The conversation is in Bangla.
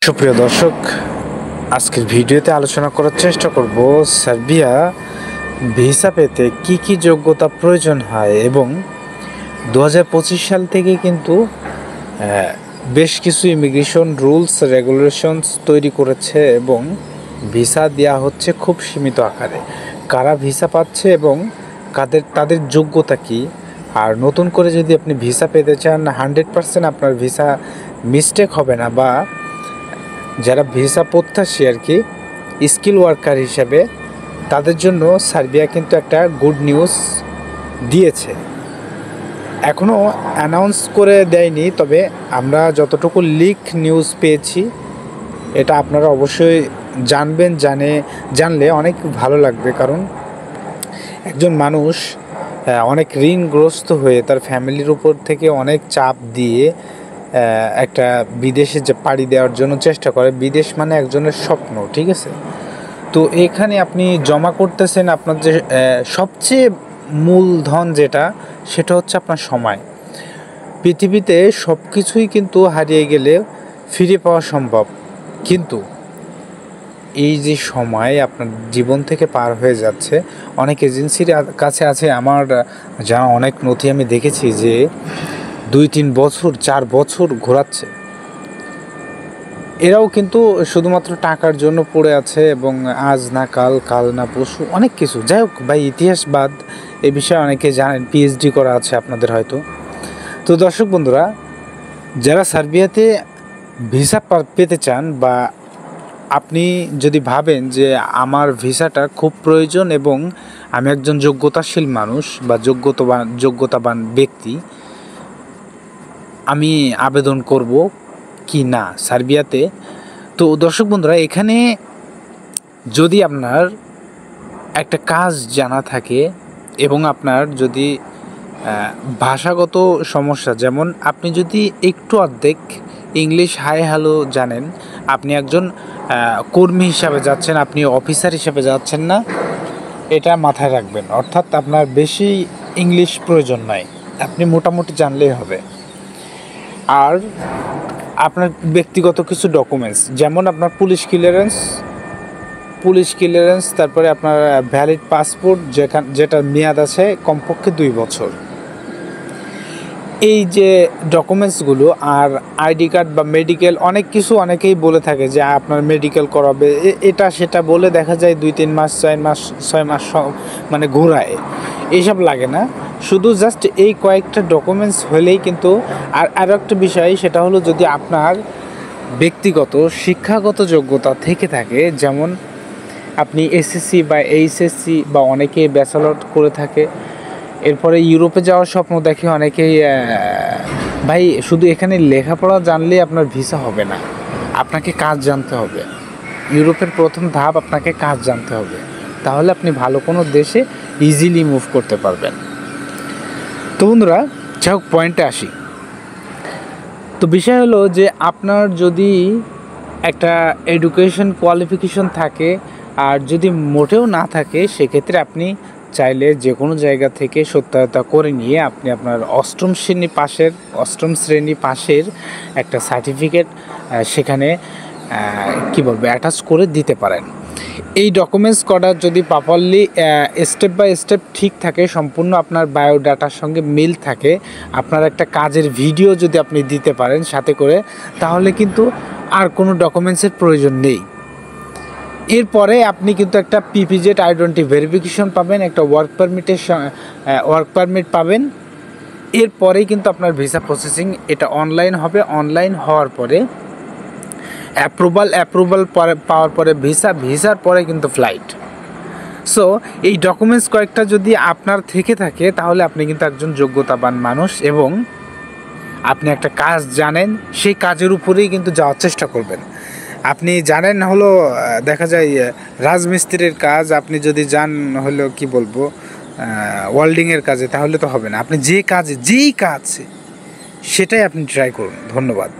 সুপ্রিয় দর্শক, আজকের ভিডিওতে আলোচনা করার চেষ্টা করব সার্বিয়া ভিসা পেতে কি কি যোগ্যতা প্রয়োজন হয় এবং 2025 সাল থেকে কিন্তু বেশ কিছু ইমিগ্রেশন রুলস রেগুলেশনস তৈরি করেছে এবং ভিসা দেওয়া হচ্ছে খুব সীমিত আকারে। কারা ভিসা পাচ্ছে এবং তাদের যোগ্যতা কি, আর নতুন করে যদি আপনি ভিসা পেতে চান 100% আপনার ভিসা মিস্টেক হবে না, বা যারা ভিসা প্রত্যাশী আর কি স্কিল ওয়ার্কার হিসাবে তাদের জন্য সার্বিয়া কিন্তু একটা গুড নিউজ দিয়েছে। এখনও অ্যানাউন্স করে দেয়নি, তবে আমরা যতটুকু লিক নিউজ পেয়েছি এটা আপনারা অবশ্যই জানবেন। জানলে অনেক ভালো লাগবে, কারণ একজন মানুষ অনেক ঋণগ্রস্ত হয়ে তার ফ্যামিলির উপর থেকে অনেক চাপ দিয়ে একটা বিদেশে যে পাড়ি দেওয়ার জন্য চেষ্টা করে। বিদেশ মানে একজনের স্বপ্ন, ঠিক আছে? তো এখানে আপনি জমা করতেছেন আপনার যে সবচেয়ে মূলধন যেটা, সেটা হচ্ছে আপনার সময়। পৃথিবীতে সব কিছুই কিন্তু হারিয়ে গেলে ফিরে পাওয়া সম্ভব, কিন্তু এই যে সময় আপনার জীবন থেকে পার হয়ে যাচ্ছে, অনেক এজেন্সির কাছে আছে আমার জানা অনেক নথি আমি দেখেছি যে 2-3 বছর 4 বছর ঘোরাচ্ছে। এরাও কিন্তু শুধুমাত্র টাকার জন্য পড়ে আছে, এবং আজ না কাল, কাল না পরশু, অনেক কিছু। যাই হোক ভাই, ইতিহাসবাদ এ বিষয়ে অনেকে জানেন, পিএইচডি করা আছে আপনাদের হয়তো। তো দর্শক বন্ধুরা, যারা সার্বিয়াতে ভিসা পেতে চান, বা আপনি যদি ভাবেন যে আমার ভিসাটা খুব প্রয়োজন এবং আমি একজন যোগ্যতাশীল মানুষ বা যোগ্যতাবান ব্যক্তি, আমি আবেদন করব কি না সার্বিয়াতে। তো দর্শক বন্ধুরা, এখানে যদি আপনার একটা কাজ জানা থাকে এবং আপনার যদি ভাষাগত সমস্যা, যেমন আপনি যদি একটু অর্ধেক ইংলিশ হাই হ্যালো জানেন, আপনি একজন কর্মী হিসাবে যাচ্ছেন, আপনি অফিসার হিসাবে যাচ্ছেন না, এটা মাথায় রাখবেন। অর্থাৎ আপনার বেশি ইংলিশ প্রয়োজন নয়, আপনি মোটামুটি জানলেই হবে। আর আপনার ব্যক্তিগত কিছু ডকুমেন্টস, যেমন আপনার পুলিশ ক্লিয়ারেন্স, তারপরে আপনার ভ্যালিড পাসপোর্ট যেটার মেয়াদ আছে কমপক্ষে 2 বছর, এই যে ডকুমেন্টসগুলো, আর আইডি কার্ড বা মেডিকেল, অনেক কিছু অনেকেই বলে থাকে যে আপনার মেডিকেল করাবে, এটা সেটা বলে দেখা যায় 2-3 মাস 4 মাস 6 মাস মানে ঘোরায়। এইসব লাগে না, শুধু জাস্ট এই কয়েকটা ডকুমেন্টস হলেই কিন্তু। আর আরও একটা বিষয়, সেটা হলো যদি আপনার ব্যক্তিগত শিক্ষাগত যোগ্যতা থেকে থাকে, যেমন আপনি এসএসসি বা এইচএসসি, বা অনেকেই ব্যাচেলর করে থাকে, এরপরে ইউরোপে যাওয়ার স্বপ্ন দেখে অনেকেই। ভাই, শুধু এখানে লেখাপড়া জানলেই আপনার ভিসা হবে না, আপনাকে কাজ জানতে হবে। ইউরোপের প্রথম ধাপ আপনাকে কাজ জানতে হবে, তাহলে আপনি ভালো কোনো দেশে ইজিলি মুভ করতে পারবেন। তো বন্ধুরা, যাই হোক, পয়েন্টে আসি। তো বিষয় হলো যে আপনার যদি একটা এডুকেশন কোয়ালিফিকেশন থাকে, আর যদি মোটেও না থাকে, সেক্ষেত্রে আপনি চাইলে যে কোনো জায়গা থেকে সত্যায়িত করে নিয়ে আপনি আপনার অষ্টম শ্রেণী পাশের একটা সার্টিফিকেট সেখানে অ্যাটাচ করে দিতে পারেন। এই ডকুমেন্টস কটা যদি প্রপারলি স্টেপ বাই স্টেপ ঠিক থাকে, সম্পূর্ণ আপনার বায়োডাটার সঙ্গে মিল থাকে, আপনার একটা কাজের ভিডিও যদি আপনি দিতে পারেন সাথে করে, তাহলে কিন্তু আর কোনো ডকুমেন্টসের প্রয়োজন নেই। এরপরে আপনি কিন্তু একটা পিপিজেড আইডেন্টি ভেরিফিকেশন পাবেন, একটা ওয়ার্ক পারমিট পাবেন। এরপরেই কিন্তু আপনার ভিসা প্রসেসিং এটা অনলাইন হবে। অনলাইন হওয়ার পরে অ্যাপ্রুভাল পাওয়ার পরে ভিসার পরে কিন্তু ফ্লাইট। সো এই ডকুমেন্টস কয়েকটা যদি আপনার থেকে থাকে, তাহলে আপনি কিন্তু একজন যোগ্যতাবান মানুষ এবং আপনি একটা কাজ জানেন, সেই কাজের উপরেই কিন্তু যাওয়ার চেষ্টা করবেন। আপনি জানেন হলো, দেখা যায় রাজমিস্ত্রির কাজ, আপনি যদি যান হলো কি বলবো ওয়েল্ডিংয়ের কাজে, তাহলে তো হবে না। আপনি যেই কাজ সেটাই আপনি ট্রাই করুন। ধন্যবাদ।